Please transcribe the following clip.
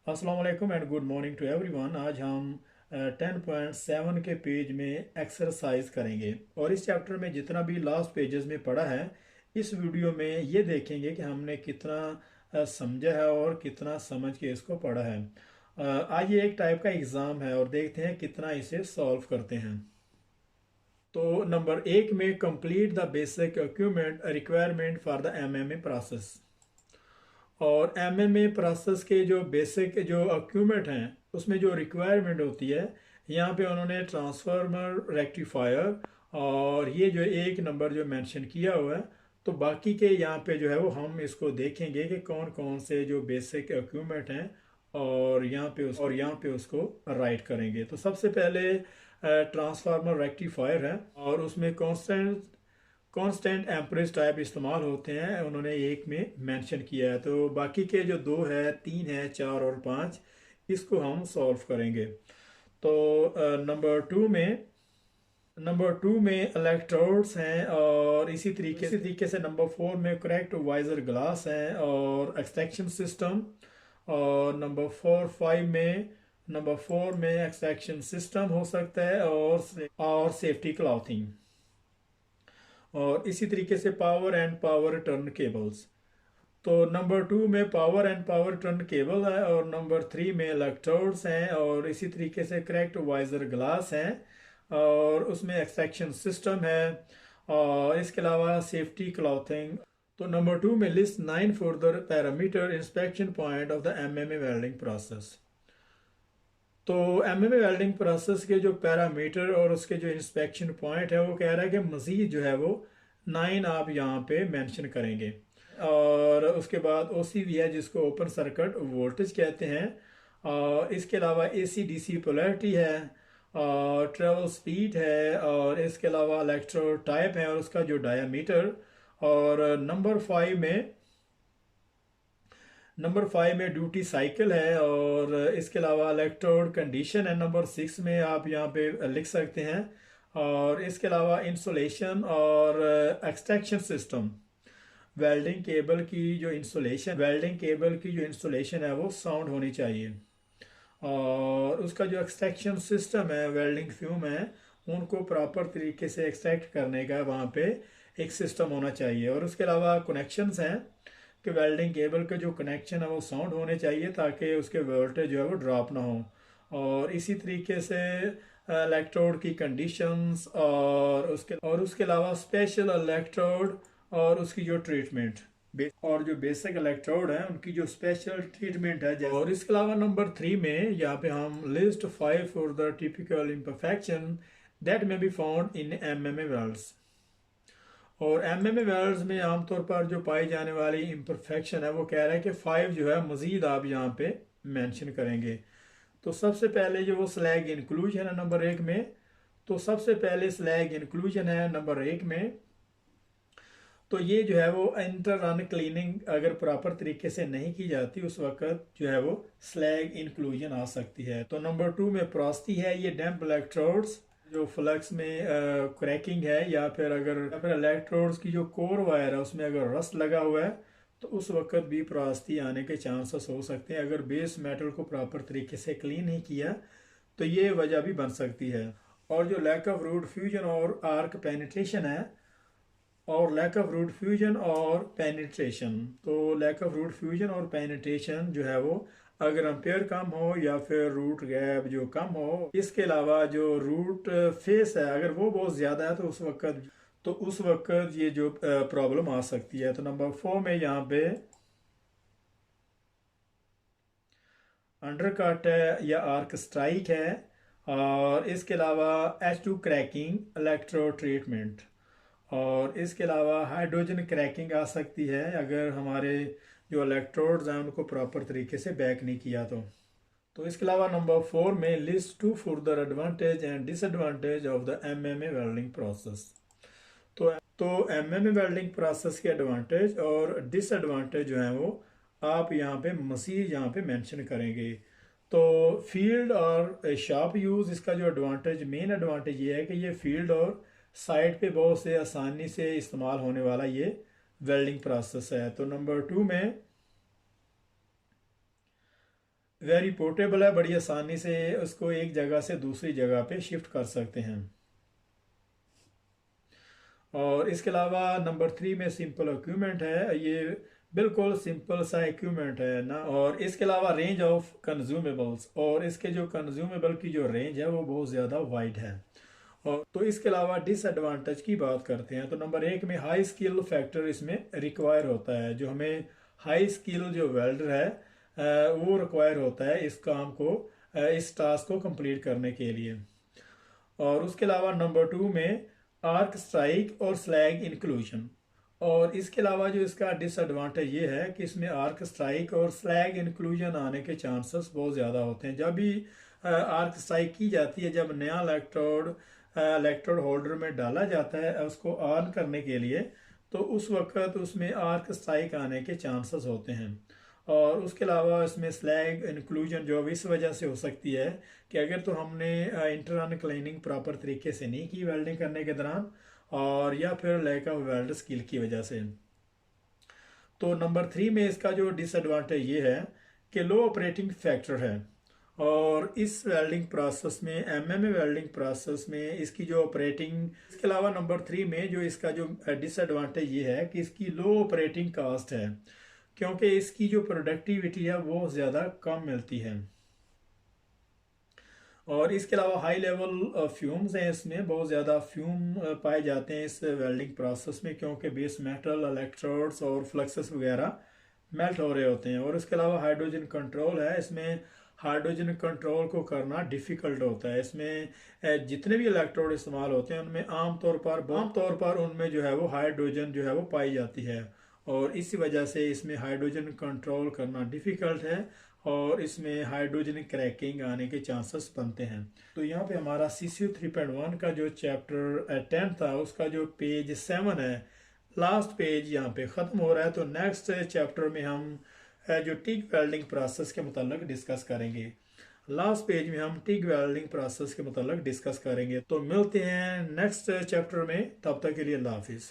अस्सलाम वालेकुम and good morning to everyone. आज हम 10.7 के पेज में एक्सरसाइज करेंगे और इस चैप्टर में जितना भी लास्ट पेजेस में पढ़ा है इस वीडियो में ये देखेंगे कि हमने कितना समझा है और कितना समझ के इसको पढ़ा है। आज ये एक टाइप का एग्ज़ाम है और देखते हैं कितना इसे सॉल्व करते हैं। तो नंबर एक में complete the basic equipment requirement for the MMA process. और एमएमए प्रोसेस के जो बेसिक जो इक्विपमेंट हैं उसमें जो रिक्वायरमेंट होती है, यहाँ पे उन्होंने ट्रांसफार्मर, रेक्टिफायर और ये जो एक नंबर जो मेंशन किया हुआ है, तो बाकी के यहाँ पे जो है वो हम इसको देखेंगे कि कौन कौन से जो बेसिक इक्विपमेंट हैं और यहाँ पे उसको राइट करेंगे। तो सबसे पहले ट्रांसफार्मर रेक्टिफायर है और उसमें कांस्टेंट एम्परेज टाइप इस्तेमाल होते हैं, उन्होंने एक में मेंशन किया है। तो बाकी के जो दो है, तीन है, चार और पाँच, इसको हम सॉल्व करेंगे। तो नंबर टू में इलेक्ट्रोड्स हैं और इसी तरीके से नंबर फोर में करेक्ट वाइजर ग्लास हैं और एक्सट्रैक्शन सिस्टम। और नंबर फोर में एक्सट्रैक्शन सिस्टम हो सकता है और सेफ्टी क्लॉथिंग। और इसी तरीके से power and power return cables. तो नंबर टू में power and power return cable है और नंबर थ्री में इलेक्ट्रोड्स हैं और इसी तरीके से करेक्ट वाइजर ग्लास हैं और उसमें एक्सट्रैक्शन सिस्टम है और इसके अलावा सेफ्टी क्लॉथिंग। तो नंबर टू में list 9 further parameter inspection point of the MMA welding process. तो एमएमए वेल्डिंग प्रोसेस के जो पैरामीटर और उसके जो इंस्पेक्शन पॉइंट है, वो कह रहा है कि मज़ीद जो है वो 9 आप यहाँ पे मेंशन करेंगे। और उसके बाद ओसीवी है जिसको ओपन सर्किट वोल्टेज कहते हैं और इसके अलावा एसी डीसी पोलैरिटी है और ट्रेवल स्पीड है और इसके अलावा इलेक्ट्रो टाइप है और उसका जो डायामीटर। और नंबर फाइव में ड्यूटी साइकिल है और इसके अलावा इलेक्ट्रोड कंडीशन है, नंबर सिक्स में आप यहाँ पे लिख सकते हैं। और इसके अलावा इंसुलेशन और एक्सट्रैक्शन सिस्टम, वेल्डिंग केबल की जो इंसुलेशन है वो साउंड होनी चाहिए और उसका जो एक्सट्रैक्शन सिस्टम है, वेल्डिंग फ्यूम है, उनको प्रॉपर तरीके से एक्सट्रैक्ट करने का वहाँ पे एक सिस्टम होना चाहिए। और उसके अलावा कनेक्शंस हैं कि वेल्डिंग केबल के जो कनेक्शन है वो साउंड होने चाहिए ताकि उसके वोल्टेज जो है वो ड्रॉप ना हो। और इसी तरीके से इलेक्ट्रोड की कंडीशंस और उसके अलावा स्पेशल इलेक्ट्रोड और उसकी जो ट्रीटमेंट और जो बेसिक इलेक्ट्रोड है उनकी जो स्पेशल ट्रीटमेंट है। और इसके अलावा नंबर थ्री में यहाँ पे हम list 5 for the typical imperfection that may be found in MMA welds. और एमएमए वेल्ड्स में आमतौर पर जो पाई जाने वाली इम्परफेक्शन है वो कह रहा है कि 5 जो है मज़ीद आप यहाँ पे मेंशन करेंगे। तो सबसे पहले जो वो स्लैग इंक्लूजन है नंबर एक में, तो सबसे पहले स्लैग इंक्लूजन है नंबर एक में। तो ये जो है वो इंटर रन क्लीनिंग अगर प्रॉपर तरीके से नहीं की जाती उस वक्त जो है वो स्लैग इंक्लूजन आ सकती है। तो नंबर टू में प्रोस्टी है, ये डैम्प इलेक्ट्रोड्स जो फ्लक्स में क्रैकिंग है या फिर इलेक्ट्रोड्स की जो कोर वायर है उसमें अगर रस्ट लगा हुआ है तो उस वक्त भी प्रोस्टी आने के चांसेस हो सकते हैं। अगर बेस मेटल को प्रॉपर तरीके से क्लीन नहीं किया तो ये वजह भी बन सकती है। और जो लैक ऑफ रूट फ्यूजन और आर्क पेनिट्रेशन है और लैक ऑफ रूट फ्यूजन और पेनिट्रेशन, तो लैक ऑफ रूट फ्यूजन और पेनिट्रेशन जो है वो अगर एम्पेयर कम हो या फिर रूट गैप जो कम हो, इसके अलावा जो रूट फेस है अगर वो बहुत ज़्यादा है तो उस वक्त ये जो प्रॉब्लम आ सकती है। तो नंबर फोर में यहाँ पे अंडर कट है या आर्क स्ट्राइक है और इसके अलावा H2 क्रैकिंग इलेक्ट्रो ट्रीटमेंट। और इसके अलावा हाइड्रोजन क्रैकिंग आ सकती है अगर हमारे जो इलेक्ट्रोड्स हैं उनको प्रॉपर तरीके से बैक नहीं किया तो इसके अलावा नंबर फोर में list to further advantage and disadvantage of the MMA welding process. तो एमएमए वेल्डिंग प्रोसेस के एडवांटेज और डिसएडवांटेज जो हैं वो आप यहाँ पे मसीह यहाँ पे मेंशन करेंगे। तो फील्ड और शॉप यूज़, इसका जो मेन एडवांटेज ये है कि ये फील्ड और साइट पे बहुत से आसानी से इस्तेमाल होने वाला ये वेल्डिंग प्रोसेस है। तो नंबर टू में वेरी पोर्टेबल है, बड़ी आसानी से उसको एक जगह से दूसरी जगह पे शिफ्ट कर सकते हैं। और इसके अलावा नंबर 3 में सिंपल इक्विपमेंट है, ये बिल्कुल सिंपल सा इक्विपमेंट है ना। और इसके अलावा रेंज ऑफ कंज्यूमेबल्स, और इसके जो कंज्यूमेबल की जो रेंज है वो बहुत ज़्यादा वाइड है। और तो इसके अलावा डिसएडवांटेज की बात करते हैं तो नंबर 1 में हाई स्किल फैक्टर इसमें रिक्वायर होता है। जो हमें हाई स्किल जो वेल्डर है वो रिक्वायर होता है इस काम को, इस टास्क को कंप्लीट करने के लिए। और उसके अलावा नंबर 2 में आर्क स्ट्राइक और स्लैग इंक्लूजन। और इसके अलावा जो इसका डिसएडवांटेज ये है कि इसमें आर्क स्ट्राइक और स्लैग इंक्लूजन आने के चांसेस बहुत ज़्यादा होते हैं। जब भी आर्क स्ट्राइक की जाती है, जब नया इलेक्ट्रोड होल्डर में डाला जाता है उसको ऑन करने के लिए, तो उस वक्त उसमें आर्क स्ट्राइक आने के चांसेस होते हैं। और उसके अलावा इसमें स्लैग इंक्लूजन जो इस वजह से हो सकती है कि अगर तो हमने इंटर क्लाइनिंग प्रॉपर तरीके से नहीं की वेल्डिंग करने के दौरान, और या फिर लैक ऑफ वेल्डर स्किल की वजह से। तो नंबर 3 में इसका जो डिसएडवांटेज ये है कि लो ऑपरेटिंग फैक्टर है। और इस वेल्डिंग प्रोसेस में, एमएमए वेल्डिंग प्रोसेस में इसकी जो ऑपरेटिंग, इसके अलावा नंबर 3 में जो इसका जो डिसएडवांटेज ये है कि इसकी लो ऑपरेटिंग कास्ट है, क्योंकि इसकी जो प्रोडक्टिविटी है वो ज़्यादा कम मिलती है। और इसके अलावा हाई लेवल फ्यूम्स हैं, इसमें बहुत ज़्यादा फ्यूम पाए जाते हैं इस वेल्डिंग प्रोसेस में, क्योंकि बेस मेटल, इलेक्ट्रोड्स और फ्लक्सेस वगैरह मेल्ट हो रहे होते हैं। और इसके अलावा हाइड्रोजन कंट्रोल है, इसमें हाइड्रोजन कंट्रोल को करना डिफ़िकल्ट होता है। इसमें जितने भी इलेक्ट्रोड इस्तेमाल होते हैं उनमें आमतौर पर उनमें जो है वो हाइड्रोजन जो है वो पाई जाती है। और इसी वजह से इसमें हाइड्रोजन कंट्रोल करना डिफ़िकल्ट है, और इसमें हाइड्रोजन क्रैकिंग आने के चांसेस बनते हैं। तो यहाँ पे हमारा CCU 3.1 का जो चैप्टर 10 था उसका जो पेज 7 है, लास्ट पेज यहाँ पे ख़त्म हो रहा है। तो नेक्स्ट चैप्टर में हम जो टिग वेल्डिंग प्रोसेस के मुतालिक डिस्कस करेंगे। लास्ट पेज में हम टिग वेल्डिंग प्रोसेस के मुतालिक डिस्कस करेंगे। तो मिलते हैं नेक्स्ट चैप्टर में, तब तक के लिए अल्लाह हाफिज़।